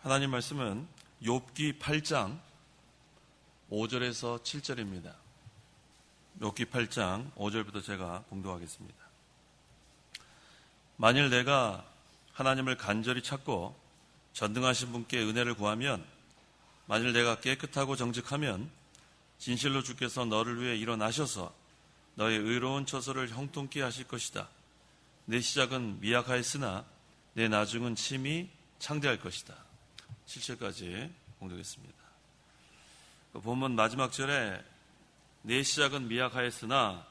하나님 말씀은 욥기 8장 5절에서 7절입니다. 욥기 8장 5절부터 제가 봉독하겠습니다. 만일 내가 하나님을 간절히 찾고 전능하신 분께 은혜를 구하면, 만일 내가 깨끗하고 정직하면 진실로 주께서 너를 위해 일어나셔서 너의 의로운 처소를 형통케 하실 것이다. 내 시작은 미약하였으나 내 나중은 심히 창대할 것이다. 7절까지 봉독했습니다. 본문 마지막 절에 내 시작은 미약하였으나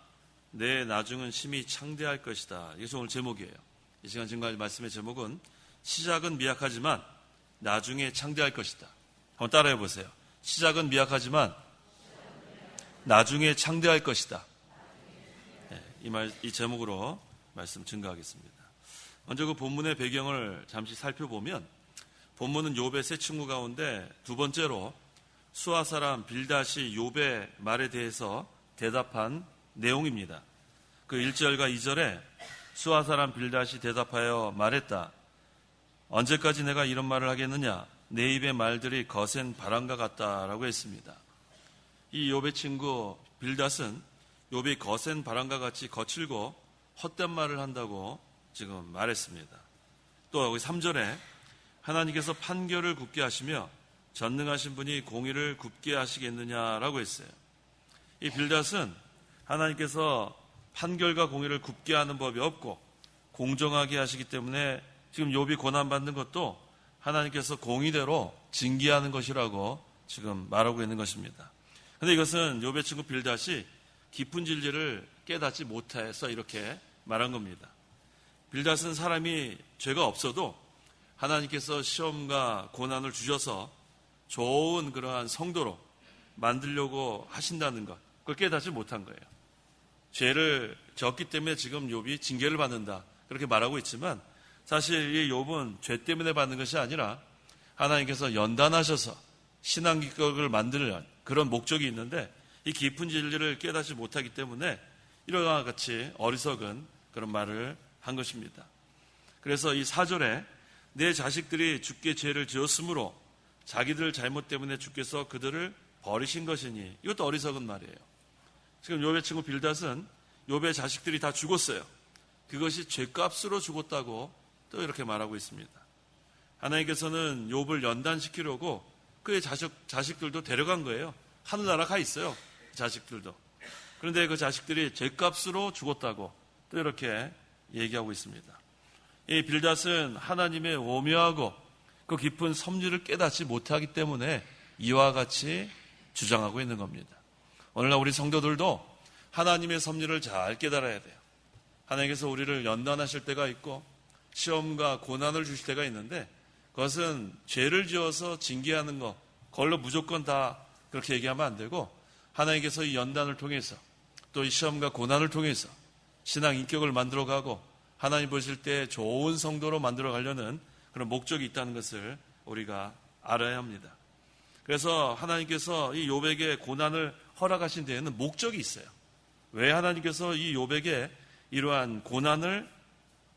내 나중은 심히 창대할 것이다. 이게 오늘 제목이에요. 이 시간 증거할 말씀의 제목은 시작은 미약하지만 나중에 창대할 것이다. 한번 따라해 보세요. 시작은 미약하지만 나중에 창대할 것이다. 이 제목으로 말씀 증거하겠습니다. 먼저 그 본문의 배경을 잠시 살펴보면, 본문은 욥의 세 친구 가운데 두 번째로 수아 사람 빌닷이 욥의 말에 대해서 대답한 내용입니다. 그 1절과 2절에 수아 사람 빌닷이 대답하여 말했다. 언제까지 내가 이런 말을 하겠느냐? 내 입의 말들이 거센 바람과 같다라고 했습니다. 이 욥의 친구 빌닷은 욥이 거센 바람과 같이 거칠고 헛된 말을 한다고 지금 말했습니다. 또 여기 3절에 하나님께서 판결을 굽게 하시며 전능하신 분이 공의를 굽게 하시겠느냐라고 했어요. 이 빌닷은 하나님께서 판결과 공의를 굽게 하는 법이 없고 공정하게 하시기 때문에 지금 욥이 고난받는 것도 하나님께서 공의대로 징계하는 것이라고 지금 말하고 있는 것입니다. 그런데 이것은 욥의 친구 빌닷이 깊은 진리를 깨닫지 못해서 이렇게 말한 겁니다. 빌닷은 사람이 죄가 없어도 하나님께서 시험과 고난을 주셔서 좋은 그러한 성도로 만들려고 하신다는 것, 그걸 깨닫지 못한 거예요. 죄를 졌기 때문에 지금 욥이 징계를 받는다, 그렇게 말하고 있지만 사실 이 욥은 죄 때문에 받는 것이 아니라 하나님께서 연단하셔서 신앙기격을 만드는 그런 목적이 있는데, 이 깊은 진리를 깨닫지 못하기 때문에 이와 같이 어리석은 그런 말을 한 것입니다. 그래서 이 4절에 내 자식들이 주께 죄를 지었으므로 자기들 잘못 때문에 주께서 그들을 버리신 것이니, 이것도 어리석은 말이에요. 지금 욥의 친구 빌닷은 욥의 자식들이 다 죽었어요. 그것이 죄값으로 죽었다고 또 이렇게 말하고 있습니다. 하나님께서는 욥을 연단시키려고 그의 자식들도 데려간 거예요. 하늘나라 가 있어요, 자식들도. 그런데 그 자식들이 죄값으로 죽었다고 또 이렇게 얘기하고 있습니다. 이 빌닷은 하나님의 오묘하고 그 깊은 섭리를 깨닫지 못하기 때문에 이와 같이 주장하고 있는 겁니다. 오늘날 우리 성도들도 하나님의 섭리를 잘 깨달아야 돼요. 하나님께서 우리를 연단하실 때가 있고 시험과 고난을 주실 때가 있는데, 그것은 죄를 지어서 징계하는 것, 그걸로 무조건 다 그렇게 얘기하면 안 되고, 하나님께서 이 연단을 통해서 또 이 시험과 고난을 통해서 신앙 인격을 만들어가고 하나님 보실 때 좋은 성도로 만들어가려는 그런 목적이 있다는 것을 우리가 알아야 합니다. 그래서 하나님께서 이 욥에게 고난을 허락하신 데에는 목적이 있어요. 왜 하나님께서 이 욥에게 이러한 고난을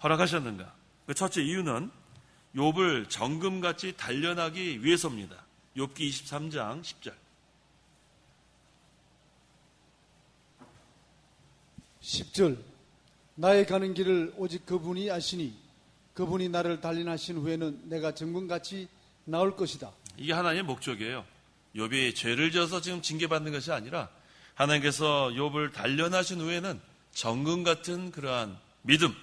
허락하셨는가? 그 첫째 이유는 욥을 정금같이 단련하기 위해서입니다. 욥기 23장 10절. 10절. 나의 가는 길을 오직 그분이 아시니 그분이 나를 단련하신 후에는 내가 정금같이 나올 것이다. 이게 하나님의 목적이에요. 욥이 죄를 지어서 지금 징계받는 것이 아니라 하나님께서 욥을 단련하신 후에는 정금 같은 그러한 믿음,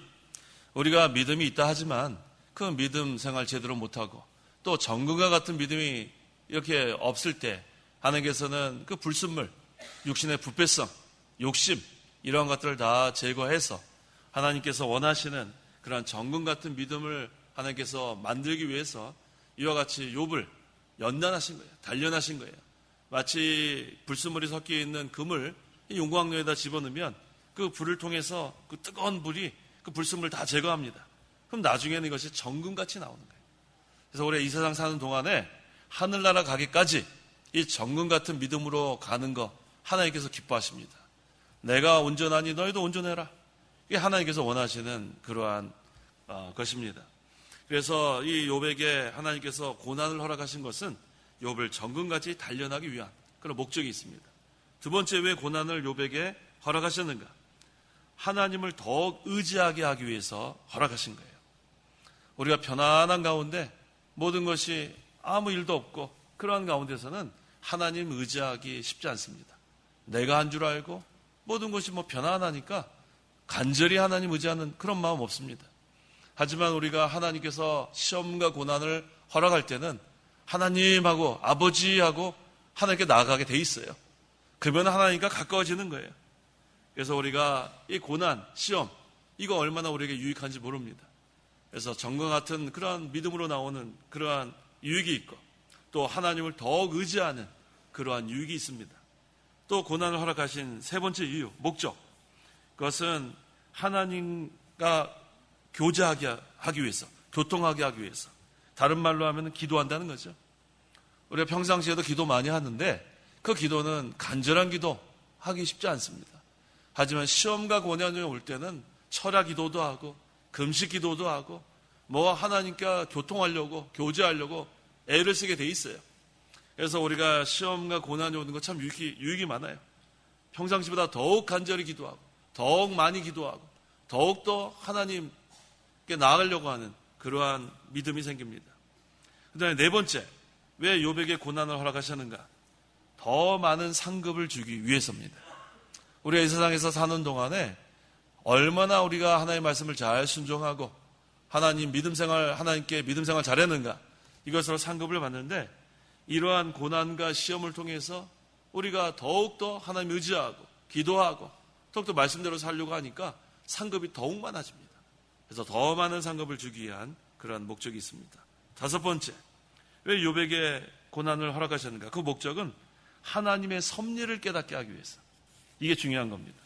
우리가 믿음이 있다 하지만 그 믿음 생활 제대로 못하고 또 정금과 같은 믿음이 이렇게 없을 때 하나님께서는 그 불순물, 육신의 부패성, 욕심 이러한 것들을 다 제거해서 하나님께서 원하시는 그런 정금 같은 믿음을 하나님께서 만들기 위해서 이와 같이 욥을 연단하신 거예요. 단련하신 거예요. 마치 불순물이 섞여 있는 금을 용광로에다 집어넣으면 그 불을 통해서 그 뜨거운 불이 그 불순물을 다 제거합니다. 그럼 나중에는 이것이 정금같이 나오는 거예요. 그래서 우리가 이 세상 사는 동안에 하늘나라 가기까지 이 정금 같은 믿음으로 가는 거 하나님께서 기뻐하십니다. 내가 온전하니 너희도 온전해라. 이게 하나님께서 원하시는 그러한 것입니다. 그래서 이 욥에게 하나님께서 고난을 허락하신 것은 욥을 정금같이 단련하기 위한 그런 목적이 있습니다. 두 번째, 왜 고난을 욥에게 허락하셨는가? 하나님을 더욱 의지하게 하기 위해서 허락하신 거예요. 우리가 편안한 가운데 모든 것이 아무 일도 없고 그러한 가운데서는 하나님 의지하기 쉽지 않습니다. 내가 한 줄 알고 모든 것이 편안하니까 간절히 하나님 의지하는 그런 마음 없습니다. 하지만 우리가 하나님께서 시험과 고난을 허락할 때는 하나님하고 아버지하고 하나님께 나아가게 돼 있어요. 그러면 하나님과 가까워지는 거예요. 그래서 우리가 이 고난, 시험, 이거 얼마나 우리에게 유익한지 모릅니다. 그래서 정과 같은 그러한 믿음으로 나오는 그러한 유익이 있고 또 하나님을 더욱 의지하는 그러한 유익이 있습니다. 또 고난을 허락하신 세 번째 이유, 목적. 그것은 하나님과 교제하게 하기 위해서, 교통하게 하기 위해서. 다른 말로 하면 기도한다는 거죠. 우리가 평상시에도 기도 많이 하는데 그 기도는 간절한 기도 하기 쉽지 않습니다. 하지만 시험과 고난이 올 때는 철야 기도도 하고 금식 기도도 하고 하나님과 교통하려고 교제하려고 애를 쓰게 돼 있어요. 그래서 우리가 시험과 고난이 오는 거 참 유익이 많아요. 평상시보다 더욱 간절히 기도하고 더욱 많이 기도하고 더욱더 하나님께 나아가려고 하는 그러한 믿음이 생깁니다. 그 다음에 네 번째, 왜 욥에게 고난을 허락하셨는가? 더 많은 상급을 주기 위해서입니다. 우리가 이 세상에서 사는 동안에 얼마나 우리가 하나님의 말씀을 잘 순종하고 하나님께 믿음 생활 잘했는가, 이것으로 상급을 받는데, 이러한 고난과 시험을 통해서 우리가 더욱더 하나님 의지하고 기도하고 더욱더 말씀대로 살려고 하니까 상급이 더욱 많아집니다. 그래서 더 많은 상급을 주기 위한 그러한 목적이 있습니다. 다섯 번째, 왜 욥에게 고난을 허락하셨는가? 그 목적은 하나님의 섭리를 깨닫게 하기 위해서. 이게 중요한 겁니다.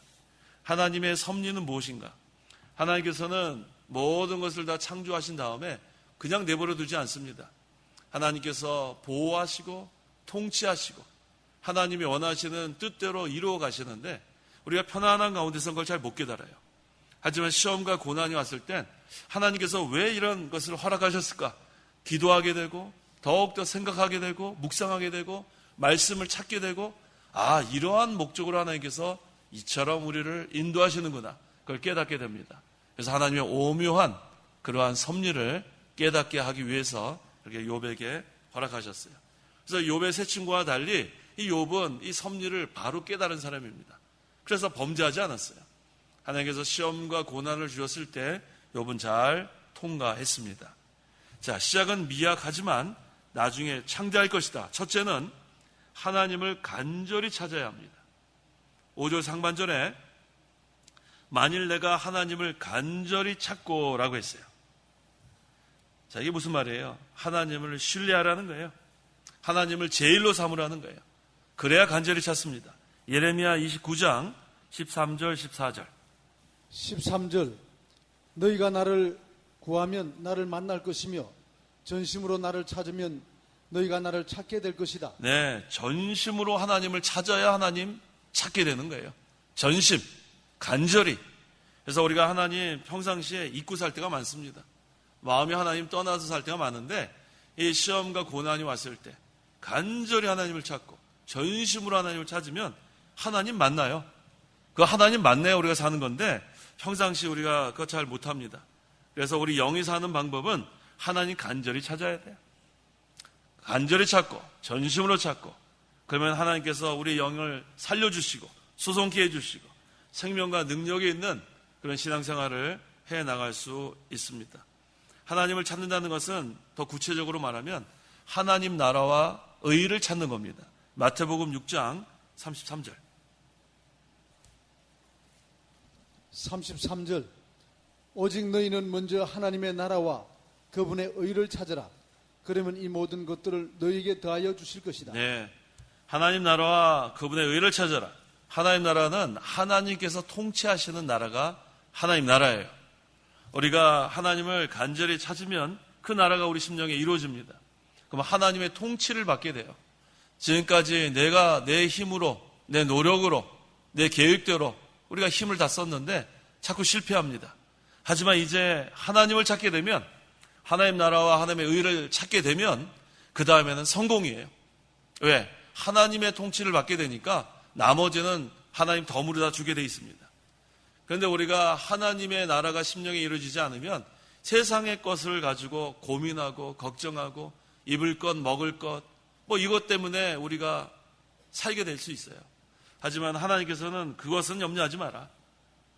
하나님의 섭리는 무엇인가? 하나님께서는 모든 것을 다 창조하신 다음에 그냥 내버려 두지 않습니다. 하나님께서 보호하시고 통치하시고 하나님이 원하시는 뜻대로 이루어 가시는데 우리가 편안한 가운데서 그걸 잘 못 깨달아요. 하지만 시험과 고난이 왔을 땐 하나님께서 왜 이런 것을 허락하셨을까? 기도하게 되고 더욱더 생각하게 되고 묵상하게 되고 말씀을 찾게 되고, 이러한 목적으로 하나님께서 이처럼 우리를 인도하시는구나, 그걸 깨닫게 됩니다. 그래서 하나님의 오묘한 그러한 섭리를 깨닫게 하기 위해서 이렇게 욥에게 허락하셨어요. 그래서 욥의 세 친구와 달리 이 욥은 이 섭리를 바로 깨달은 사람입니다. 그래서 범죄하지 않았어요. 하나님께서 시험과 고난을 주셨을 때 욥은 잘 통과했습니다. 자, 시작은 미약하지만 나중에 창대할 것이다. 첫째는 하나님을 간절히 찾아야 합니다. 5절 상반절에 만일 내가 하나님을 간절히 찾고 라고 했어요. 자, 이게 무슨 말이에요? 하나님을 신뢰하라는 거예요. 하나님을 제일로 삼으라는 거예요. 그래야 간절히 찾습니다. 예레미야 29장 13절 14절 13절 너희가 나를 구하면 나를 만날 것이며 전심으로 나를 찾으면 너희가 나를 찾게 될 것이다. 네, 전심으로 하나님을 찾아야 하나님 찾게 되는 거예요. 전심, 간절히. 그래서 우리가 하나님 평상시에 잊고 살 때가 많습니다. 마음이 하나님 떠나서 살 때가 많은데 이 시험과 고난이 왔을 때 간절히 하나님을 찾고 전심으로 하나님을 찾으면 하나님 만나요. 그 하나님 만나야 우리가 사는 건데 평상시 우리가 그거 잘 못합니다. 그래서 우리 영이 사는 방법은 하나님 간절히 찾아야 돼요. 간절히 찾고 전심으로 찾고, 그러면 하나님께서 우리 영을 살려주시고 수송케 해주시고 생명과 능력이 있는 그런 신앙생활을 해나갈 수 있습니다. 하나님을 찾는다는 것은 더 구체적으로 말하면 하나님 나라와 의를 찾는 겁니다. 마태복음 6장 33절 33절 오직 너희는 먼저 하나님의 나라와 그분의 의를 찾으라. 그러면 이 모든 것들을 너희에게 더하여 주실 것이다. 네, 하나님 나라와 그분의 의를 찾아라. 하나님 나라는 하나님께서 통치하시는 나라가 하나님 나라예요. 우리가 하나님을 간절히 찾으면 그 나라가 우리 심령에 이루어집니다. 그럼 하나님의 통치를 받게 돼요. 지금까지 내가 내 힘으로, 내 노력으로, 내 계획대로 우리가 힘을 다 썼는데 자꾸 실패합니다. 하지만 이제 하나님을 찾게 되면 하나님 나라와 하나님의 의를 찾게 되면 그 다음에는 성공이에요. 왜? 하나님의 통치를 받게 되니까 나머지는 하나님 덤으로 다 주게 돼 있습니다. 그런데 우리가 하나님의 나라가 심령에 이루어지지 않으면 세상의 것을 가지고 고민하고 걱정하고 입을 것 먹을 것 이것 때문에 우리가 살게 될 수 있어요. 하지만 하나님께서는 그것은 염려하지 마라.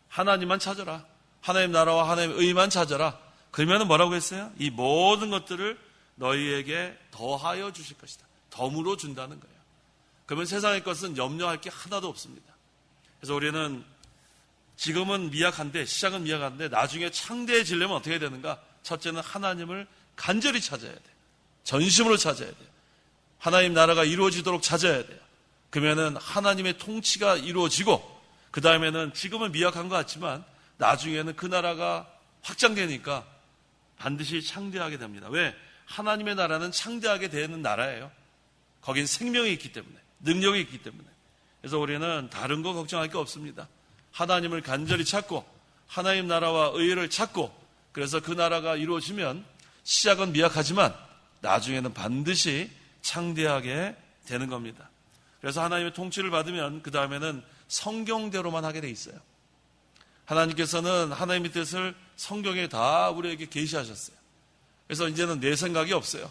하나님만 찾아라. 하나님 나라와 하나님의 의만 찾아라. 그러면 뭐라고 했어요? 이 모든 것들을 너희에게 더하여 주실 것이다. 덤으로 준다는 거예요. 그러면 세상의 것은 염려할 게 하나도 없습니다. 그래서 우리는 지금은 미약한데, 시작은 미약한데 나중에 창대해지려면 어떻게 해야 되는가? 첫째는 하나님을 간절히 찾아야 돼요. 전심으로 찾아야 돼요. 하나님 나라가 이루어지도록 찾아야 돼요. 그러면은 하나님의 통치가 이루어지고, 그 다음에는 지금은 미약한 것 같지만 나중에는 그 나라가 확장되니까 반드시 창대하게 됩니다. 왜? 하나님의 나라는 창대하게 되는 나라예요. 거긴 생명이 있기 때문에, 능력이 있기 때문에. 그래서 우리는 다른 거 걱정할 게 없습니다. 하나님을 간절히 찾고 하나님 나라와 의를 찾고, 그래서 그 나라가 이루어지면 시작은 미약하지만 나중에는 반드시 창대하게 되는 겁니다. 그래서 하나님의 통치를 받으면 그 다음에는 성경대로만 하게 돼 있어요. 하나님께서는 하나님의 뜻을 성경에 다 우리에게 계시하셨어요. 그래서 이제는 내 생각이 없어요.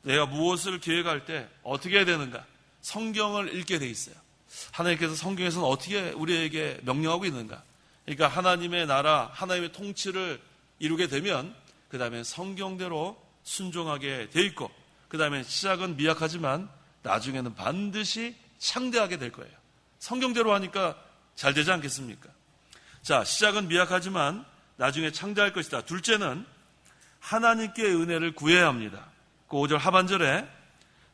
내가 무엇을 계획할 때 어떻게 해야 되는가? 성경을 읽게 돼 있어요. 하나님께서 성경에서는 어떻게 우리에게 명령하고 있는가? 그러니까 하나님의 나라, 하나님의 통치를 이루게 되면 그 다음에 성경대로 순종하게 돼 있고, 그 다음에 시작은 미약하지만 나중에는 반드시 창대하게 될 거예요. 성경대로 하니까 잘 되지 않겠습니까? 자, 시작은 미약하지만 나중에 창대할 것이다. 둘째는 하나님께 은혜를 구해야 합니다. 그 5절 하반절에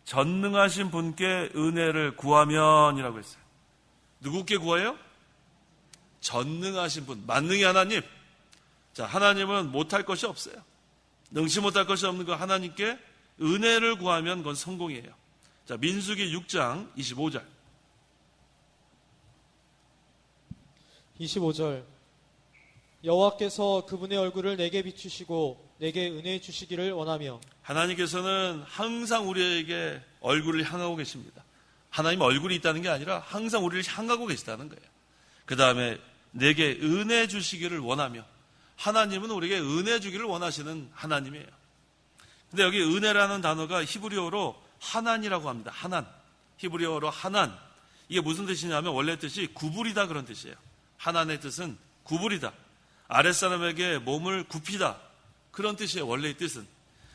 전능하신 분께 은혜를 구하면이라고 했어요. 누구께 구해요? 전능하신 분, 만능의 하나님. 자, 하나님은 못할 것이 없어요. 능치 못할 것이 없는 그 하나님께 은혜를 구하면 그건 성공이에요. 자, 민수기 6장 25절. 25절. 여호와께서 그분의 얼굴을 내게 비추시고 내게 은혜 주시기를 원하며. 하나님께서는 항상 우리에게 얼굴을 향하고 계십니다. 하나님 얼굴이 있다는 게 아니라 항상 우리를 향하고 계시다는 거예요. 그 다음에 내게 은혜 주시기를 원하며. 하나님은 우리에게 은혜 주기를 원하시는 하나님이에요. 근데 여기 은혜라는 단어가 히브리어로 하난이라고 합니다. 하난. 히브리어로 하난. 이게 무슨 뜻이냐면 원래 뜻이 구부리다 그런 뜻이에요. 하난의 뜻은 구부리다. 아랫사람에게 몸을 굽히다. 그런 뜻이에요. 원래의 뜻은.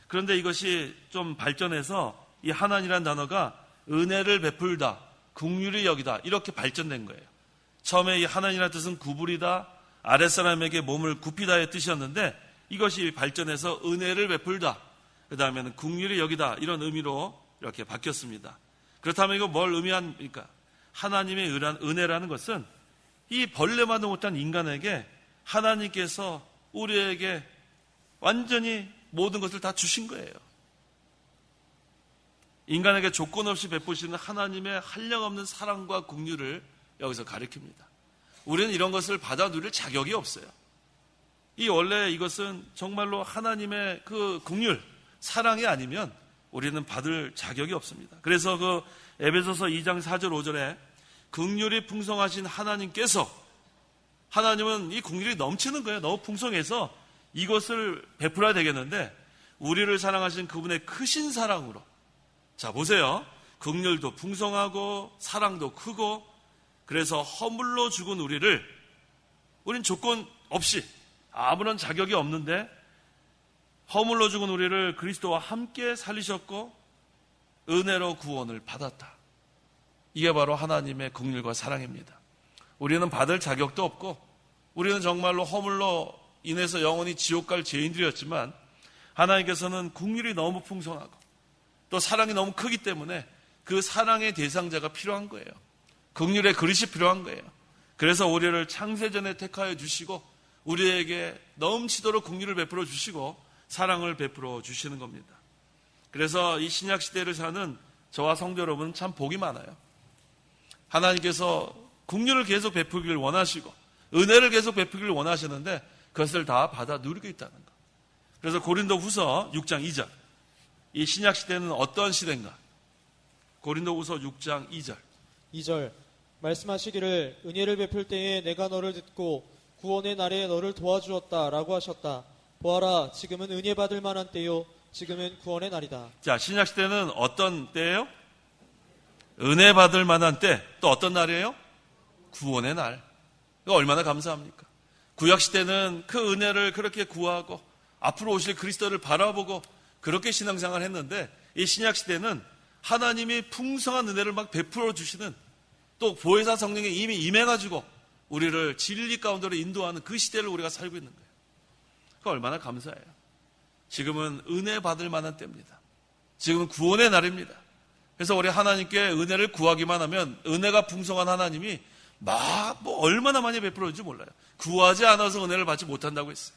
그런데 이것이 좀 발전해서 이 하난이라는 단어가 은혜를 베풀다, 긍휼히 여기다 이렇게 발전된 거예요. 처음에 이 하난이라는 뜻은 구부리다, 아랫사람에게 몸을 굽히다의 뜻이었는데 이것이 발전해서 은혜를 베풀다, 그 다음에는 긍휼히 여기다 이런 의미로 이렇게 바뀌었습니다. 그렇다면 이거 뭘 의미합니까? 하나님의 은혜라는 것은 이 벌레만도 못한 인간에게 하나님께서 우리에게 완전히 모든 것을 다 주신 거예요. 인간에게 조건 없이 베푸시는 하나님의 한량없는 사랑과 긍휼을 여기서 가리킵니다. 우리는 이런 것을 받아 누릴 자격이 없어요. 원래 이것은 정말로 하나님의 그 긍휼, 사랑이 아니면 우리는 받을 자격이 없습니다. 그래서 그 에베소서 2장 4절 5절에 긍휼이 풍성하신 하나님은 이 긍휼이 넘치는 거예요. 너무 풍성해서 이것을 베풀어야 되겠는데 우리를 사랑하신 그분의 크신 사랑으로, 자 보세요. 긍휼도 풍성하고 사랑도 크고, 그래서 허물로 죽은 우리는 조건 없이 아무런 자격이 없는데 허물로 죽은 우리를 그리스도와 함께 살리셨고 은혜로 구원을 받았다. 이게 바로 하나님의 긍휼과 사랑입니다. 우리는 받을 자격도 없고 우리는 정말로 허물로 인해서 영원히 지옥 갈 죄인들이었지만 하나님께서는 긍휼이 너무 풍성하고 또 사랑이 너무 크기 때문에 그 사랑의 대상자가 필요한 거예요. 긍휼의 그릇이 필요한 거예요. 그래서 우리를 창세전에 택하여 주시고 우리에게 넘치도록 긍휼을 베풀어 주시고 사랑을 베풀어 주시는 겁니다. 그래서 이 신약 시대를 사는 저와 성도 여러분 참 복이 많아요. 하나님께서 긍휼을 계속 베풀기를 원하시고 은혜를 계속 베풀기를 원하시는데 그것을 다 받아 누리고 있다는 것. 그래서 고린도 후서 6장 2절. 이 신약 시대는 어떤 시대인가? 고린도 후서 6장 2절. 2절 말씀하시기를 은혜를 베풀 때에 내가 너를 듣고 구원의 날에 너를 도와주었다 라고 하셨다. 보아라 지금은 은혜 받을 만한 때요 지금은 구원의 날이다. 자, 신약 시대는 어떤 때예요? 은혜 받을 만한 때. 또 어떤 날이에요? 구원의 날. 이거 얼마나 감사합니까? 구약 시대는 그 은혜를 그렇게 구하고 앞으로 오실 그리스도를 바라보고 그렇게 신앙생활을 했는데, 이 신약 시대는 하나님이 풍성한 은혜를 막 베풀어 주시는, 또 보혜사 성령이 이미 임해가지고 우리를 진리 가운데로 인도하는 그 시대를 우리가 살고 있는 거예요. 그거 얼마나 감사해요. 지금은 은혜 받을 만한 때입니다. 지금은 구원의 날입니다. 그래서 우리 하나님께 은혜를 구하기만 하면 은혜가 풍성한 하나님이 얼마나 많이 베풀어 줄지 몰라요. 구하지 않아서 은혜를 받지 못한다고 했어요.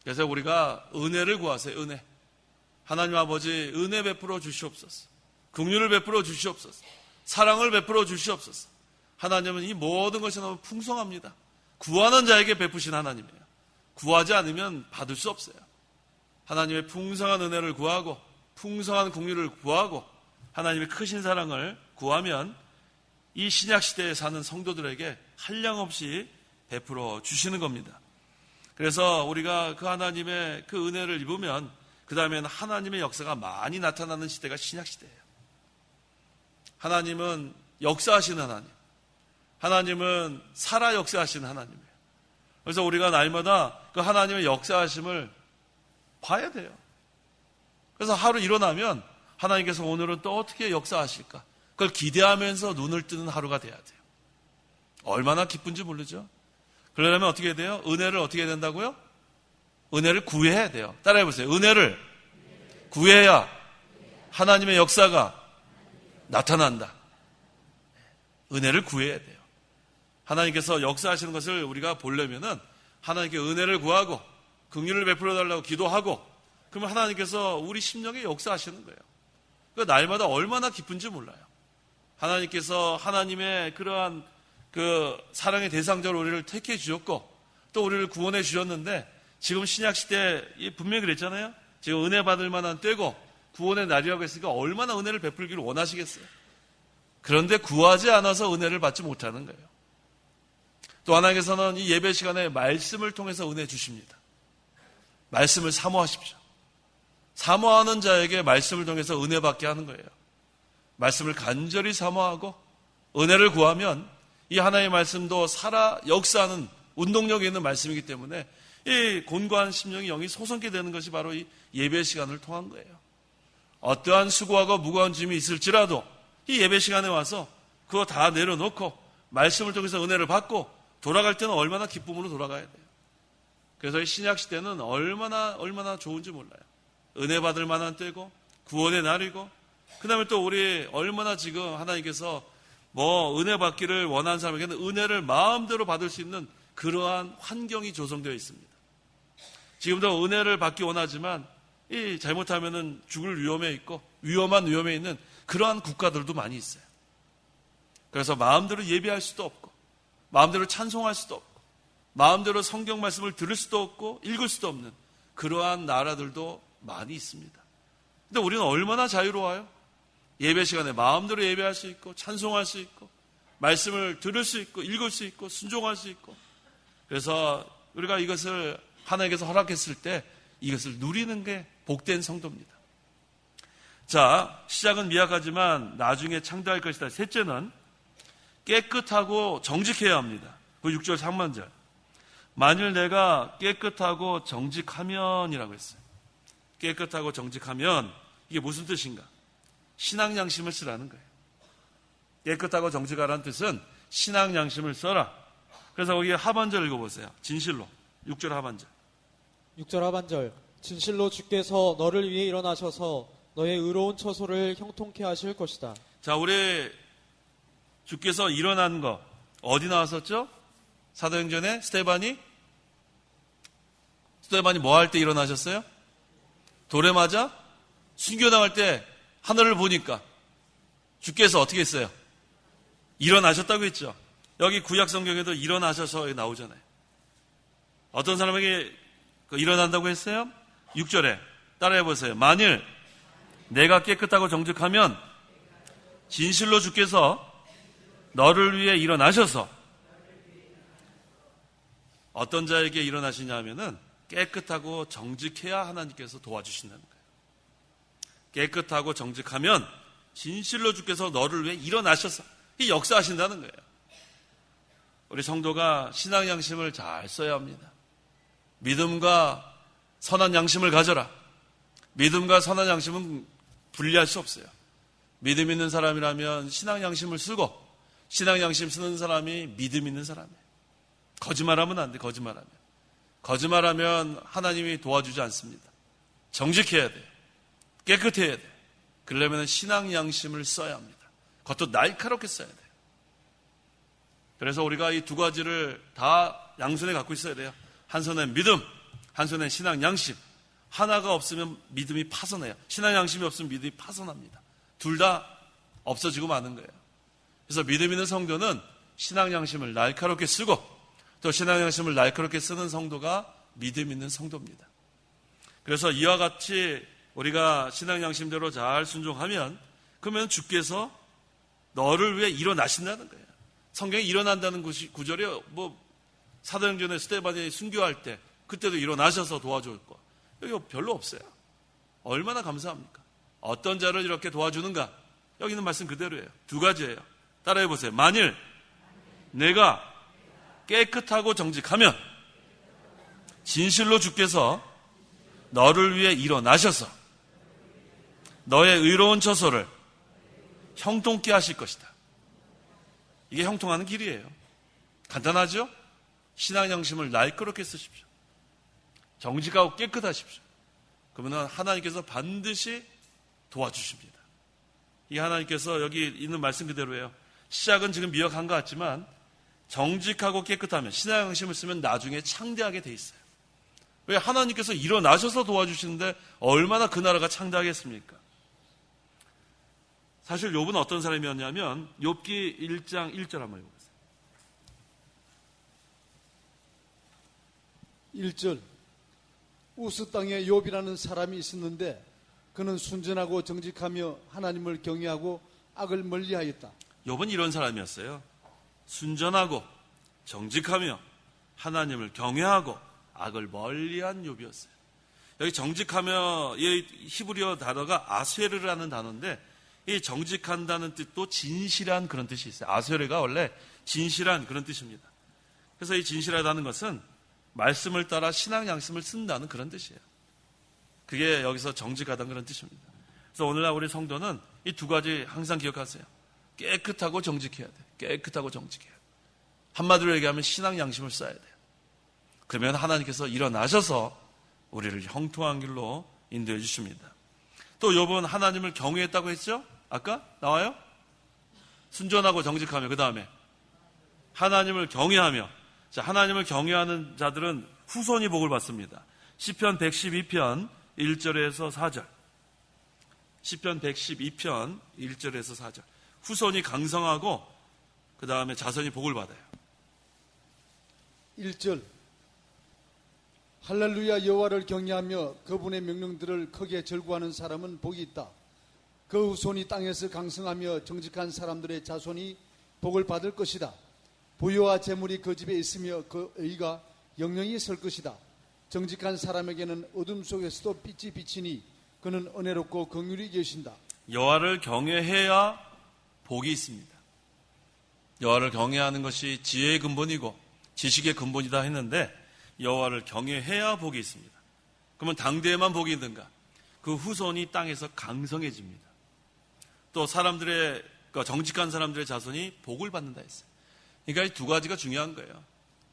그래서 우리가 은혜를 구하세요. 은혜. 하나님 아버지 은혜 베풀어 주시옵소서. 긍휼을 베풀어 주시옵소서. 사랑을 베풀어 주시옵소서. 하나님은 이 모든 것이 너무 풍성합니다. 구하는 자에게 베푸신 하나님이에요. 구하지 않으면 받을 수 없어요. 하나님의 풍성한 은혜를 구하고 풍성한 긍휼을 구하고 하나님의 크신 사랑을 구하면 이 신약 시대에 사는 성도들에게 한량없이 베풀어 주시는 겁니다. 그래서 우리가 그 하나님의 그 은혜를 입으면 그 다음에는 하나님의 역사가 많이 나타나는 시대가 신약 시대예요. 하나님은 역사하시는 하나님. 하나님은 살아 역사하시는 하나님이에요. 그래서 우리가 날마다 그 하나님의 역사하심을 봐야 돼요. 그래서 하루 일어나면 하나님께서 오늘은 또 어떻게 역사하실까? 그걸 기대하면서 눈을 뜨는 하루가 돼야 돼요. 얼마나 기쁜지 모르죠? 그러려면 어떻게 해야 돼요? 은혜를 어떻게 해야 된다고요? 은혜를 구해야 돼요. 따라해보세요. 은혜를 구해야 하나님의 역사가 나타난다. 은혜를 구해야 돼요. 하나님께서 역사하시는 것을 우리가 보려면은 하나님께 은혜를 구하고 긍휼을 베풀어 달라고 기도하고, 그러면 하나님께서 우리 심령에 역사하시는 거예요. 그 날마다 얼마나 기쁜지 몰라요. 하나님께서 하나님의 그러한 그 사랑의 대상자로 우리를 택해 주셨고 또 우리를 구원해 주셨는데, 지금 신약 시대에 분명히 그랬잖아요. 지금 은혜 받을 만한 때고 구원의 날이라고 했으니까 얼마나 은혜를 베풀기를 원하시겠어요. 그런데 구하지 않아서 은혜를 받지 못하는 거예요. 또 하나님께서는 이 예배 시간에 말씀을 통해서 은혜 주십니다. 말씀을 사모하십시오. 사모하는 자에게 말씀을 통해서 은혜 받게 하는 거예요. 말씀을 간절히 사모하고 은혜를 구하면 이 하나님의 말씀도 살아 역사하는 운동력이 있는 말씀이기 때문에 이 곤고한 심령이 영이 솟게 되는 것이 바로 이 예배 시간을 통한 거예요. 어떠한 수고하고 무거운 짐이 있을지라도 이 예배 시간에 와서 그거 다 내려놓고 말씀을 통해서 은혜를 받고 돌아갈 때는 얼마나 기쁨으로 돌아가야 돼요. 그래서 이 신약 시대는 얼마나 좋은지 몰라요. 은혜 받을 만한 때고 구원의 날이고, 그 다음에 또 우리 얼마나 지금 하나님께서 은혜 받기를 원하는 사람에게는 은혜를 마음대로 받을 수 있는 그러한 환경이 조성되어 있습니다. 지금도 은혜를 받기 원하지만 이 잘못하면은 죽을 위험에 있고 위험한 위험에 있는 그러한 국가들도 많이 있어요. 그래서 마음대로 예배할 수도 없고 마음대로 찬송할 수도 없고 마음대로 성경 말씀을 들을 수도 없고 읽을 수도 없는 그러한 나라들도 많이 있습니다. 근데 우리는 얼마나 자유로워요? 예배 시간에 마음대로 예배할 수 있고 찬송할 수 있고 말씀을 들을 수 있고 읽을 수 있고 순종할 수 있고, 그래서 우리가 이것을 하나님께서 허락했을 때 이것을 누리는 게 복된 성도입니다. 자, 시작은 미약하지만 나중에 창대할 것이다. 셋째는 깨끗하고 정직해야 합니다. 그 6절 상반절. 만일 내가 깨끗하고 정직하면이라고 했어요. 깨끗하고 정직하면 이게 무슨 뜻인가? 신앙 양심을 쓰라는 거예요. 깨끗하고 정직하라는 뜻은 신앙 양심을 써라. 그래서 거기 하반절 읽어보세요. 진실로 6절 하반절. 6절 하반절. 진실로 주께서 너를 위해 일어나셔서 너의 의로운 처소를 형통케 하실 것이다. 자, 우리 주께서 일어난 거 어디 나왔었죠? 사도행전에 스테반이 뭐 할 때 일어나셨어요? 돌에 맞아 순교당할 때 하늘을 보니까 주께서 어떻게 했어요? 일어나셨다고 했죠. 여기 구약 성경에도 일어나셔서 나오잖아요. 어떤 사람에게 일어난다고 했어요? 6절에 따라해 보세요. 만일 내가 깨끗하고 정직하면 진실로 주께서 너를 위해 일어나셔서 어떤 자에게 일어나시냐 하면은 깨끗하고 정직해야 하나님께서 도와주신다는 거예요. 깨끗하고 정직하면 진실로 주께서 너를 위해 일어나셔서 이 역사하신다는 거예요. 우리 성도가 신앙 양심을 잘 써야 합니다. 믿음과 선한 양심을 가져라. 믿음과 선한 양심은 분리할 수 없어요. 믿음 있는 사람이라면 신앙 양심을 쓰고 신앙 양심 쓰는 사람이 믿음 있는 사람이에요. 거짓말하면 안 돼. 거짓말하면 하나님이 도와주지 않습니다. 정직해야 돼요. 깨끗해야 돼요. 그러려면 신앙 양심을 써야 합니다. 그것도 날카롭게 써야 돼요. 그래서 우리가 이 두 가지를 다 양손에 갖고 있어야 돼요. 한 손엔 믿음, 한 손엔 신앙 양심. 하나가 없으면 믿음이 파손해요. 신앙 양심이 없으면 믿음이 파손합니다. 둘 다 없어지고 마는 거예요. 그래서 믿음 있는 성도는 신앙 양심을 날카롭게 쓰고 또 신앙 양심을 날카롭게 쓰는 성도가 믿음 있는 성도입니다. 그래서 이와 같이 우리가 신앙 양심대로 잘 순종하면 그러면 주께서 너를 위해 일어나신다는 거예요. 성경에 일어난다는 구절이 사도행전에 스데반이 순교할 때 그때도 일어나셔서 도와줄 거 여기 별로 없어요. 얼마나 감사합니까? 어떤 자를 이렇게 도와주는가? 여기 있는 말씀 그대로예요. 두 가지예요. 따라해 보세요. 만일 내가 깨끗하고 정직하면 진실로 주께서 너를 위해 일어나셔서 너의 의로운 처소를 형통케 하실 것이다. 이게 형통하는 길이에요. 간단하죠? 신앙 양심을 날카롭게 쓰십시오. 정직하고 깨끗하십시오. 그러면 하나님께서 반드시 도와주십니다. 이 하나님께서 여기 있는 말씀 그대로예요. 시작은 지금 미약한 것 같지만 정직하고 깨끗하면 신앙 양심을 쓰면 나중에 창대하게 돼 있어요. 왜 하나님께서 일어나셔서 도와주시는데 얼마나 그 나라가 창대하겠습니까? 사실 욥은 어떤 사람이었냐면 욥기 1장 1절 한번 읽어보세요. 1절 우스 땅에 욥이라는 사람이 있었는데 그는 순전하고 정직하며 하나님을 경외하고 악을 멀리하였다. 욥은 이런 사람이었어요. 순전하고 정직하며 하나님을 경외하고 악을 멀리한 욥이었어요. 여기 정직하며 이 히브리어 단어가 아세르라는 단어인데 이 정직한다는 뜻도 진실한 그런 뜻이 있어요. 아세르가 원래 진실한 그런 뜻입니다. 그래서 이 진실하다는 것은 말씀을 따라 신앙 양심을 쓴다는 그런 뜻이에요. 그게 여기서 정직하다는 그런 뜻입니다. 그래서 오늘날 우리 성도는 이 두 가지 항상 기억하세요. 깨끗하고 정직해야 돼요. 깨끗하고 정직해야 돼요. 한마디로 얘기하면 신앙 양심을 써야 돼요. 그러면 하나님께서 일어나셔서 우리를 형통한 길로 인도해 주십니다. 또 욥은 하나님을 경외했다고 했죠? 아까 나와요? 순전하고 정직하며 그 다음에 하나님을 경외하며 자, 하나님을 경외하는 자들은 후손이 복을 받습니다. 시편 112편 1절에서 4절 시편 112편 1절에서 4절 후손이 강성하고 그 다음에 자손이 복을 받아요. 1절 할렐루야 여호와를 경외하며 그분의 명령들을 크게 절구하는 사람은 복이 있다. 그 후손이 땅에서 강성하며 정직한 사람들의 자손이 복을 받을 것이다. 부유와 재물이 그 집에 있으며 그 의가 영영히 설 것이다. 정직한 사람에게는 어둠 속에서도 빛이 비치니 그는 은혜롭고 긍휼히 계신다. 여호와를 경외해야 복이 있습니다. 여호와를 경외하는 것이 지혜의 근본이고 지식의 근본이다 했는데 여호와를 경외해야 복이 있습니다. 그러면 당대에만 복이 있는가? 그 후손이 땅에서 강성해집니다. 또 사람들의 정직한 사람들의 자손이 복을 받는다 했어요. 그러니까 이 두 가지가 중요한 거예요.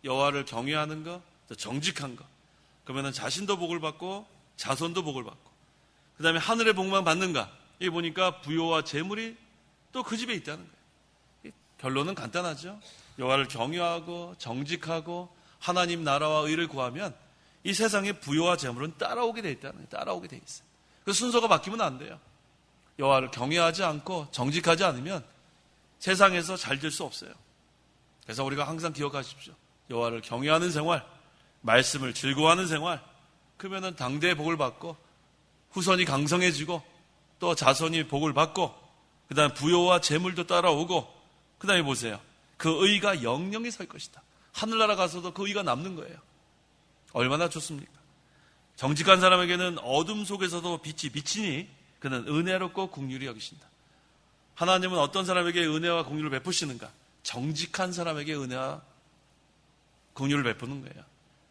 여호와를 경외하는 거, 정직한 거. 그러면 자신도 복을 받고 자손도 복을 받고 그 다음에 하늘의 복만 받는가? 이게 보니까 부요와 재물이 또 그 집에 있다는 거예요. 결론은 간단하죠. 여호와를 경외하고 정직하고 하나님 나라와 의를 구하면 이 세상에 부요와 재물은 따라오게 돼 있다는 거예요. 따라오게 돼 있어요. 그 순서가 바뀌면 안 돼요. 여호와를 경외하지 않고 정직하지 않으면 세상에서 잘 될 수 없어요. 그래서 우리가 항상 기억하십시오. 여호와를 경외하는 생활, 말씀을 즐거워하는 생활, 그러면은 당대의 복을 받고 후손이 강성해지고 또 자손이 복을 받고 그다음 부요와 재물도 따라오고 그다음에 보세요. 그 의가 영영히 설 것이다. 하늘나라 가서도 그 의가 남는 거예요. 얼마나 좋습니까? 정직한 사람에게는 어둠 속에서도 빛이 비치니 그는 은혜롭고 긍휼히 여기신다. 하나님은 어떤 사람에게 은혜와 긍휼을 베푸시는가? 정직한 사람에게 은혜와 긍휼을 베푸는 거예요.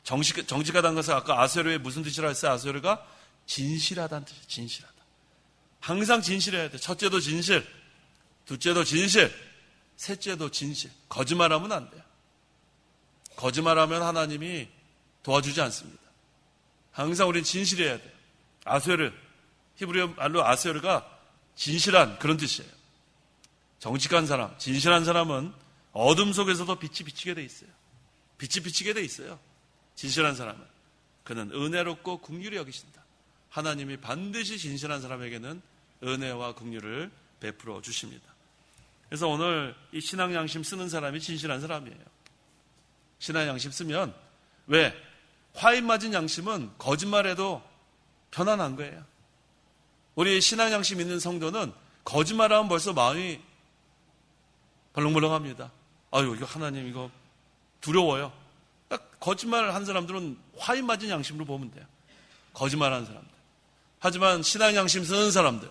정직하다는 것은 아까 아세르의 무슨 뜻이라 했어요? 아세르가 진실하다는 뜻이에요. 진실하다. 항상 진실해야 돼. 첫째도 진실, 둘째도 진실, 셋째도 진실. 거짓말하면 안 돼요. 거짓말하면 하나님이 도와주지 않습니다. 항상 우리는 진실해야 돼요. 아세르, 히브리어 말로 아세르가 진실한 그런 뜻이에요. 정직한 사람, 진실한 사람은 어둠 속에서도 빛이 비치게 돼 있어요. 빛이 비치게 돼 있어요. 진실한 사람은. 그는 은혜롭고 긍휼히 여기신다. 하나님이 반드시 진실한 사람에게는 은혜와 긍휼을 베풀어 주십니다. 그래서 오늘 이 신앙양심 쓰는 사람이 진실한 사람이에요. 신앙양심 쓰면 왜? 화인 맞은 양심은 거짓말해도 편안한 거예요. 우리 신앙양심 있는 성도는 거짓말하면 벌써 마음이 벌렁벌렁합니다. 아유, 이거 하나님 이거 두려워요. 딱 거짓말을 한 사람들은 화인 맞은 양심으로 보면 돼요. 거짓말하는 사람들. 하지만 신앙양심 쓰는 사람들,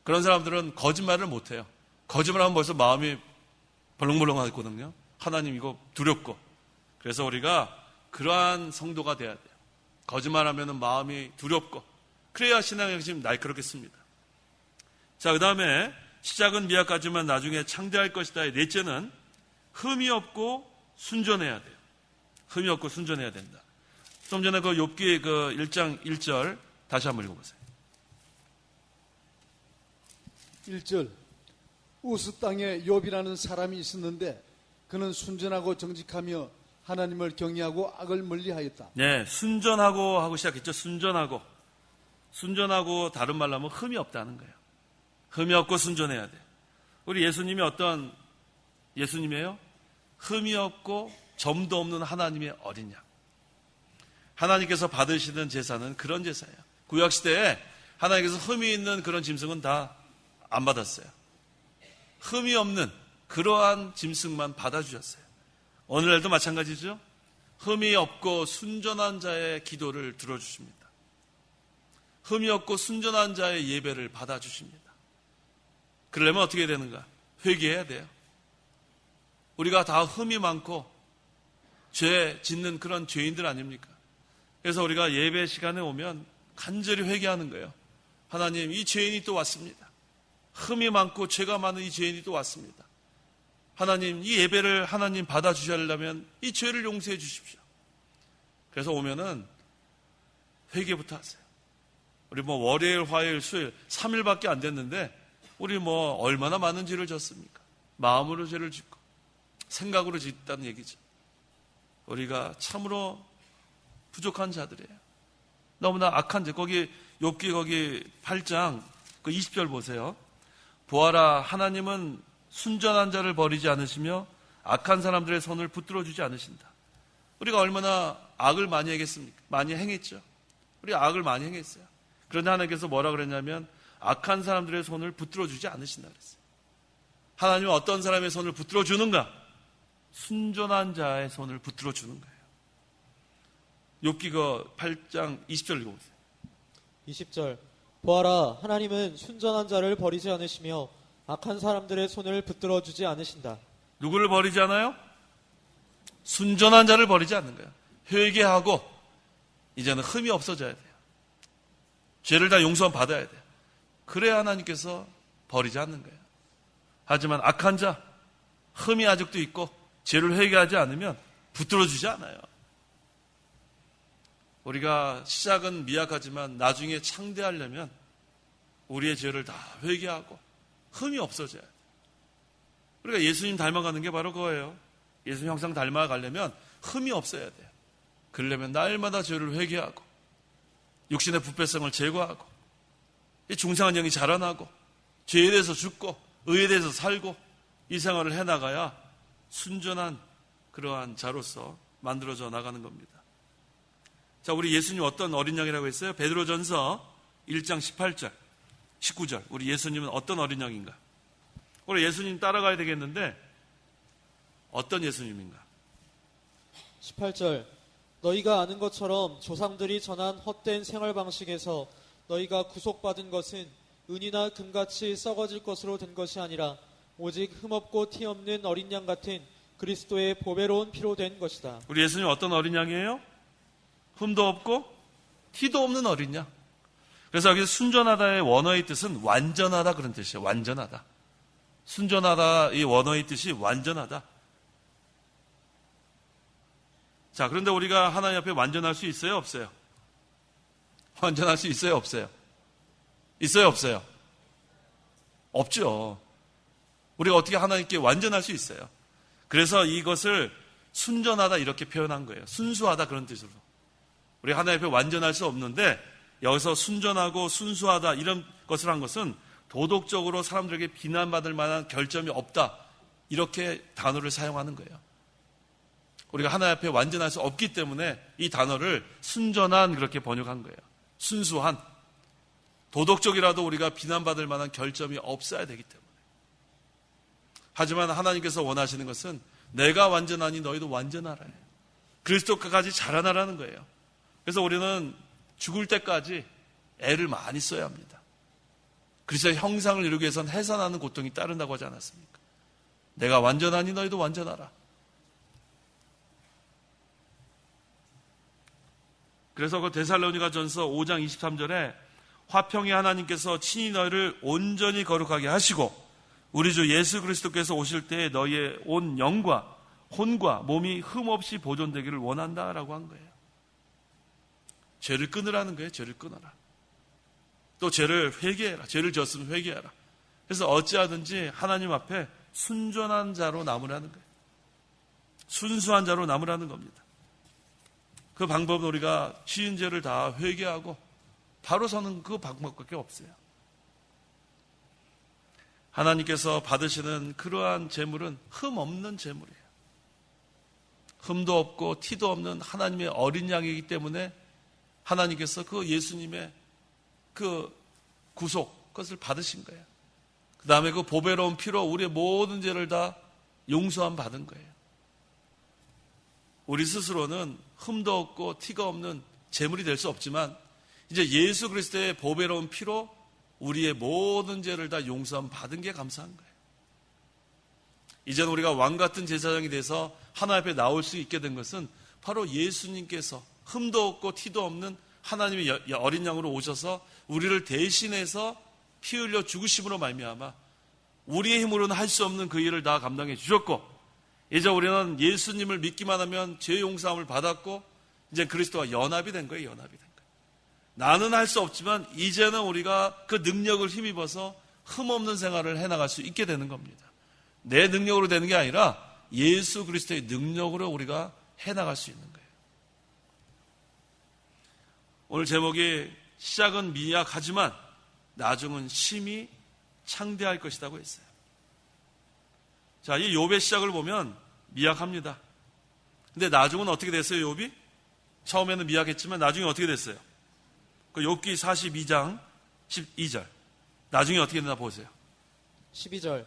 그런 사람들은 거짓말을 못해요. 거짓말하면 벌써 마음이 벌렁벌렁하거든요. 하나님 이거 두렵고. 그래서 우리가 그러한 성도가 돼야 돼요. 거짓말하면 마음이 두렵고 그래야 신앙양심 날카롭겠습니다. 자, 그 다음에 시작은 미약하지만 나중에 창대할 것이다. 넷째는 흠이 없고 순전해야 돼요. 흠이 없고 순전해야 된다. 좀 전에 그 욥기 그 1장 1절 다시 한번 읽어보세요. 1절 우스 땅에 욥이라는 사람이 있었는데 그는 순전하고 정직하며 하나님을 경외하고 악을 멀리하였다. 네, 순전하고 하고 시작했죠. 순전하고 다른 말로 하면 흠이 없다는 거예요. 흠이 없고 순전해야 돼요. 우리 예수님이 어떤 예수님이에요? 흠이 없고 점도 없는 하나님의 어린 양. 하나님께서 받으시는 제사는 그런 제사예요. 구약시대에 하나님께서 흠이 있는 그런 짐승은 다 안 받았어요. 흠이 없는 그러한 짐승만 받아주셨어요. 오늘날도 마찬가지죠. 흠이 없고 순전한 자의 기도를 들어주십니다. 흠이 없고 순전한 자의 예배를 받아주십니다. 그러려면 어떻게 되는가? 회개해야 돼요. 우리가 다 흠이 많고 죄 짓는 그런 죄인들 아닙니까? 그래서 우리가 예배 시간에 오면 간절히 회개하는 거예요. 하나님, 이 죄인이 또 왔습니다. 흠이 많고 죄가 많은 이 죄인이 또 왔습니다. 하나님, 이 예배를 하나님 받아주시려면 이 죄를 용서해 주십시오. 그래서 오면은 회개부터 하세요. 우리 월요일, 화요일, 수요일 3일밖에 안 됐는데 우리 얼마나 많은 죄를 졌습니까? 마음으로 죄를 짓고 생각으로 짓다는 얘기죠. 우리가 참으로 부족한 자들이에요. 너무나 악한 자. 거기 욥기 거기 8장 그 20절 보세요. 보아라, 하나님은 순전한 자를 버리지 않으시며 악한 사람들의 손을 붙들어 주지 않으신다. 우리가 얼마나 악을 많이 했겠습니까? 많이 행했죠. 우리가 악을 많이 행했어요. 그런데 하나님께서 뭐라 그랬냐면 악한 사람들의 손을 붙들어 주지 않으신다 그랬어요. 하나님은 어떤 사람의 손을 붙들어 주는가? 순전한 자의 손을 붙들어 주는 거예요. 욥기 그 8장 20절 읽어보세요. 20절 보아라, 하나님은 순전한 자를 버리지 않으시며 악한 사람들의 손을 붙들어 주지 않으신다. 누구를 버리지 않아요? 순전한 자를 버리지 않는 거예요. 회개하고 이제는 흠이 없어져야 돼요. 죄를 다 용서 받아야 돼요. 그래야 하나님께서 버리지 않는 거예요. 하지만 악한 자, 흠이 아직도 있고 죄를 회개하지 않으면 붙들어 주지 않아요. 우리가 시작은 미약하지만 나중에 창대하려면 우리의 죄를 다 회개하고 흠이 없어져야 돼요. 우리가 예수님 닮아가는 게 바로 그거예요. 예수님 형상 닮아가려면 흠이 없어야 돼요. 그러려면 날마다 죄를 회개하고 육신의 부패성을 제거하고 중생한 영이 자라나고 죄에 대해서 죽고 의에 대해서 살고 이 생활을 해나가야 순전한 그러한 자로서 만들어져 나가는 겁니다. 자, 우리 예수님 어떤 어린 양이라고 했어요? 베드로전서 1장 18절, 19절. 우리 예수님은 어떤 어린 양인가? 우리 예수님 따라가야 되겠는데 어떤 예수님인가? 18절. 너희가 아는 것처럼 조상들이 전한 헛된 생활 방식에서 너희가 구속받은 것은 은이나 금같이 썩어질 것으로 된 것이 아니라 오직 흠없고 티 없는 어린 양 같은 그리스도의 보배로운 피로 된 것이다. 우리 예수님 어떤 어린 양이에요? 흠도 없고 티도 없는 어린 양. 그래서 여기서 순전하다의 원어의 뜻은 완전하다 그런 뜻이에요. 완전하다. 순전하다 이 원어의 뜻이 완전하다. 자, 그런데 우리가 하나님 앞에 완전할 수 있어요? 없어요? 완전할 수 있어요? 없어요? 있어요? 없어요? 없죠. 우리가 어떻게 하나님께 완전할 수 있어요? 그래서 이것을 순전하다 이렇게 표현한 거예요. 순수하다 그런 뜻으로. 우리 하나님 앞에 완전할 수 없는데 여기서 순전하고 순수하다 이런 것을 한 것은 도덕적으로 사람들에게 비난받을 만한 결점이 없다. 이렇게 단어를 사용하는 거예요. 우리가 하나님 앞에 완전할 수 없기 때문에 이 단어를 순전한 그렇게 번역한 거예요. 순수한. 도덕적이라도 우리가 비난받을 만한 결점이 없어야 되기 때문에. 하지만 하나님께서 원하시는 것은 내가 완전하니 너희도 완전하라. 그리스도까지 자라나라는 거예요. 그래서 우리는 죽을 때까지 애를 많이 써야 합니다. 그리스도의 형상을 이루기 위해서는 해산하는 고통이 따른다고 하지 않았습니까? 내가 완전하니 너희도 완전하라. 그래서 그 데살로니가전서 5장 23절에 화평의 하나님께서 친히 너희를 온전히 거룩하게 하시고 우리 주 예수 그리스도께서 오실 때에 너희의 온 영과 혼과 몸이 흠없이 보존되기를 원한다라고 한 거예요. 죄를 끊으라는 거예요. 죄를 끊어라. 또 죄를 회개해라. 죄를 졌으면 회개해라. 그래서 어찌하든지 하나님 앞에 순전한 자로 남으라는 거예요. 순수한 자로 남으라는 겁니다. 그 방법은 우리가 지은 죄를 다 회개하고 바로 서는 그 방법밖에 없어요. 하나님께서 받으시는 그러한 제물은 흠 없는 제물이에요. 흠도 없고 티도 없는 하나님의 어린 양이기 때문에 하나님께서 그 예수님의 그 구속, 그것을 받으신 거예요. 그 다음에 그 보배로운 피로 우리의 모든 죄를 다 용서함 받은 거예요. 우리 스스로는 흠도 없고 티가 없는 제물이 될 수 없지만 이제 예수 그리스도의 보배로운 피로 우리의 모든 죄를 다 용서함 받은 게 감사한 거예요. 이제는 우리가 왕 같은 제사장이 돼서 하나님 앞에 나올 수 있게 된 것은 바로 예수님께서 흠도 없고 티도 없는 하나님의 어린 양으로 오셔서 우리를 대신해서 피 흘려 죽으심으로 말미암아 우리의 힘으로는 할 수 없는 그 일을 다 감당해 주셨고 이제 우리는 예수님을 믿기만 하면 죄 용서함을 받았고 이제 그리스도와 연합이 된 거예요. 연합이 된 거예요. 나는 할 수 없지만 이제는 우리가 그 능력을 힘입어서 흠없는 생활을 해나갈 수 있게 되는 겁니다. 내 능력으로 되는 게 아니라 예수 그리스도의 능력으로 우리가 해나갈 수 있는 거예요. 오늘 제목이 시작은 미약하지만 나중은 심히 창대할 것이라고 했어요. 자, 이 욥의 시작을 보면 미약합니다. 근데 나중은 어떻게 됐어요, 욥이? 처음에는 미약했지만 나중에 어떻게 됐어요? 그 욥기 42장 12절. 나중에 어떻게 되나 보세요. 12절.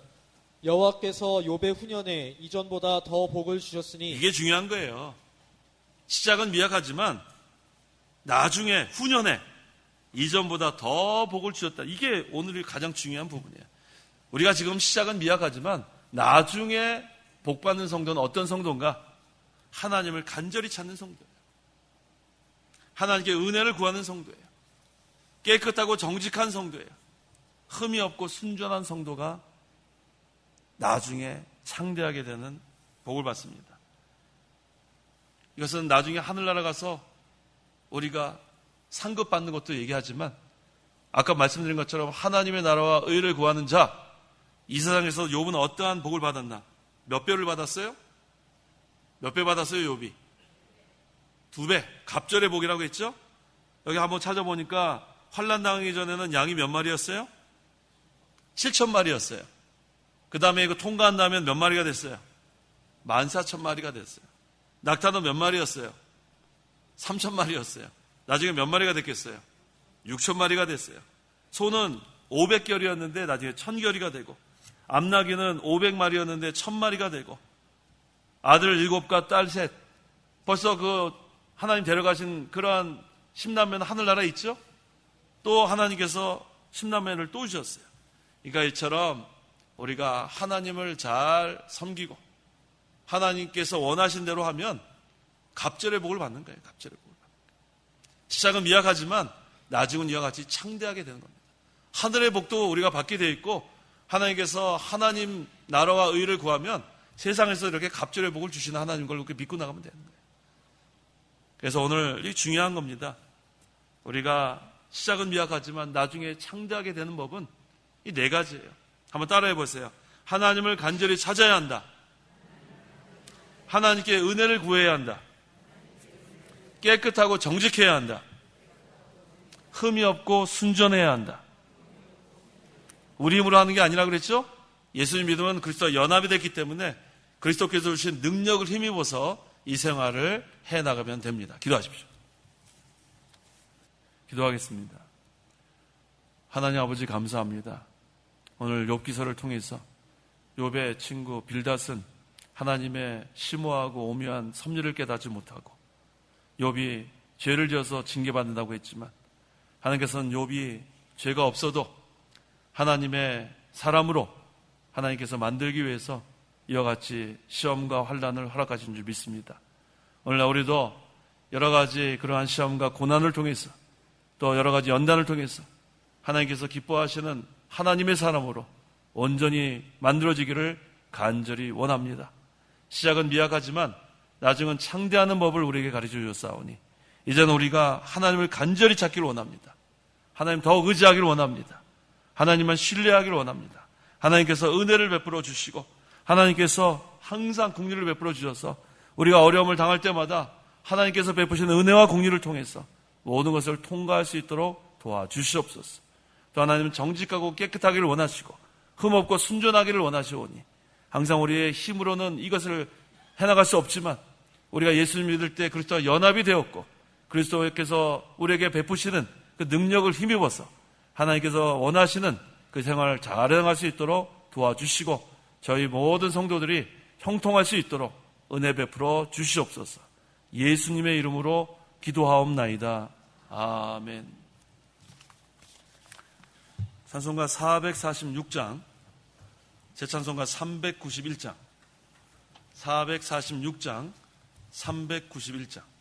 여호와께서 욥의 후년에 이전보다 더 복을 주셨으니 이게 중요한 거예요. 시작은 미약하지만 나중에 후년에 이전보다 더 복을 주셨다. 이게 오늘의 가장 중요한 부분이에요. 우리가 지금 시작은 미약하지만 나중에 복받는 성도는 어떤 성도인가? 하나님을 간절히 찾는 성도예요. 하나님께 은혜를 구하는 성도예요. 깨끗하고 정직한 성도예요. 흠이 없고 순전한 성도가 나중에 창대하게 되는 복을 받습니다. 이것은 나중에 하늘나라 가서 우리가 상급받는 것도 얘기하지만 아까 말씀드린 것처럼 하나님의 나라와 의를 구하는 자, 이 세상에서 욥은 어떠한 복을 받았나? 몇 배를 받았어요? 몇 배 받았어요, 욥이? 2배. 갑절의 복이라고 했죠? 여기 한번 찾아보니까 환난 당하기 전에는 양이 몇 마리였어요? 7,000마리였어요. 그 다음에 이거 통과한 다음에 몇 마리가 됐어요? 14,000마리가 됐어요. 낙타는 몇 마리였어요? 3,000마리였어요. 나중에 몇 마리가 됐겠어요? 6,000마리가 됐어요. 소는 500결이었는데 나중에 1,000결이가 되고, 암나귀는 500마리였는데 1,000마리가 되고, 아들 7과 딸 3. 벌써 그 하나님 데려가신 그러한 10남매는 하늘나라에 있죠? 또 하나님께서 10남매를 또 주셨어요. 그러니까 이처럼 우리가 하나님을 잘 섬기고 하나님께서 원하신 대로 하면 갑절의 복을 받는 거예요. 갑절의 복을 받는 거예요. 시작은 미약하지만 나중은 이와 같이 창대하게 되는 겁니다. 하늘의 복도 우리가 받게 되어 있고, 하나님께서 하나님 나라와 의를 구하면 세상에서 이렇게 갑절의 복을 주시는 하나님 걸 그렇게 믿고 나가면 되는 거예요. 그래서 오늘 이 중요한 겁니다. 우리가 시작은 미약하지만 나중에 창대하게 되는 법은 이 4가지예요. 한번 따라해 보세요. 하나님을 간절히 찾아야 한다. 하나님께 은혜를 구해야 한다. 깨끗하고 정직해야 한다. 흠이 없고 순전해야 한다. 우리 힘으로 하는 게 아니라 그랬죠? 예수님 믿으면 그리스도와 연합이 됐기 때문에 그리스도께서 주신 능력을 힘입어서 이 생활을 해나가면 됩니다. 기도하십시오. 기도하겠습니다. 하나님 아버지 감사합니다. 오늘 욥기서를 통해서 욥의 친구 빌닷은 하나님의 심오하고 오묘한 섭리를 깨닫지 못하고 욥이 죄를 지어서 징계받는다고 했지만, 하나님께서는 욥이 죄가 없어도 하나님의 사람으로 하나님께서 만들기 위해서 이와 같이 시험과 환난을 허락하신 줄 믿습니다. 오늘날 우리도 여러 가지 그러한 시험과 고난을 통해서 또 여러 가지 연단을 통해서 하나님께서 기뻐하시는 하나님의 사람으로 온전히 만들어지기를 간절히 원합니다. 시작은 미약하지만 나중은 창대하는 법을 우리에게 가르쳐 주셨사오니 이제는 우리가 하나님을 간절히 찾기를 원합니다. 하나님 더욱 의지하기를 원합니다. 하나님만 신뢰하기를 원합니다. 하나님께서 은혜를 베풀어 주시고 하나님께서 항상 긍휼을 베풀어 주셔서 우리가 어려움을 당할 때마다 하나님께서 베푸시는 은혜와 긍휼을 통해서 모든 것을 통과할 수 있도록 도와주시옵소서. 또 하나님은 정직하고 깨끗하기를 원하시고 흠없고 순전하기를 원하시오니 항상 우리의 힘으로는 이것을 해나갈 수 없지만 우리가 예수를 믿을 때 그리스도와 연합이 되었고 그리스도께서 우리에게 베푸시는 그 능력을 힘입어서 하나님께서 원하시는 그 생활을 잘 해나갈 수 있도록 도와주시고 저희 모든 성도들이 형통할 수 있도록 은혜 베풀어 주시옵소서. 예수님의 이름으로 기도하옵나이다. 아멘. 찬송가 446장, 제 찬송가 391장, 446장, 391장.